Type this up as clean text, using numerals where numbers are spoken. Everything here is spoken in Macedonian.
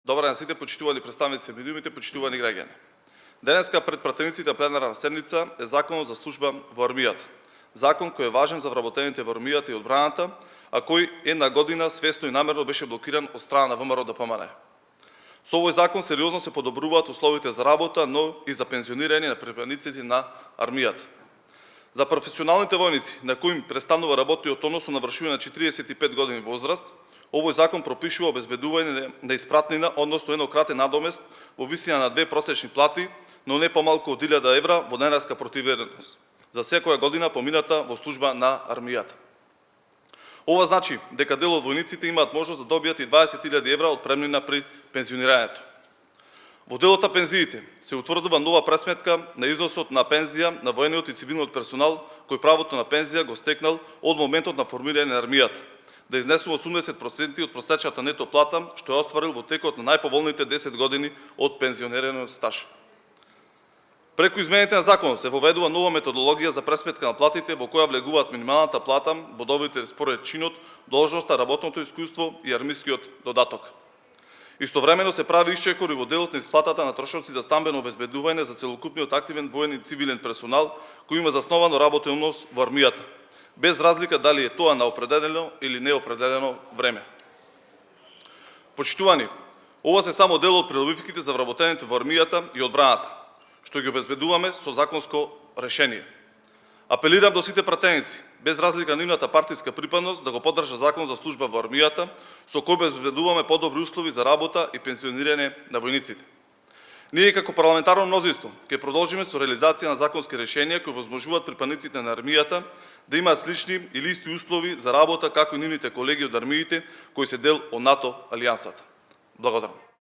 Добар ден сите почитувани представници на медиумите, почитувани граѓани. Денеска пред пратениците на пленарна седница е Законот за служба во армијата. Закон кој е важен за вработените во армијата и одбраната, а кој една година свесно и намерно беше блокиран од страна на ВМРО ДПМНЕ. Со овој закон сериозно се подобруваат условите за работа, но и за пензионирање на припадниците на армијата. За професионалните војници, на кои им престанува работниот однос со навршување на 45 години возраст, овој закон пропишува обезбедување на испратнина, односно еднократен надомест во висина на 2 просечни плати, но не помалку од 1000 евра во денарска противвредност за секоја година помината во служба на армијата. Ова значи дека дел од војниците имаат можност да добијат и 20.000 евра од премнина при пензионирањето. Во делот на пензиите се утврдува нова пресметка на износот на пензија на војниот и цивилниот персонал кој правото на пензија го стекнал од моментот на формирање на армијата, да изнесува 80% од просечната нето плата, што е остварил во текот на најповолните 10 години од пензионираниот стаж. Преку измените на законот се воведува нова методологија за пресметка на платите во која влегуваат минималната плата, бодовите според чинот, должноста, работното искуство и армискиот додаток. Истовремено се прави исчекор и во делот на исплатата на трошоци за стамбено обезбедување за целокупниот активен воен и цивилен персонал кој има засновано работен однос во армијата, без разлика дали е тоа на определено или неопределено време. Почитувани, ова се само дел од придобивките за вработените во армијата и одбраната, што ги обезбедуваме со законско решение. Апелирам до сите пратеници, без разлика на нивната партиска припадност, да го поддржа закон за служба во армијата, со кој обезбедуваме подобри услови за работа и пензионирање на војниците. Ние како парламентарно мнозинство ќе продолжиме со реализација на законски решенија кои возможуваат припадниците на армијата да имаат слични или исти услови за работа како и нивните колеги од армиите кои се дел од НАТО алијансата. Благодарам.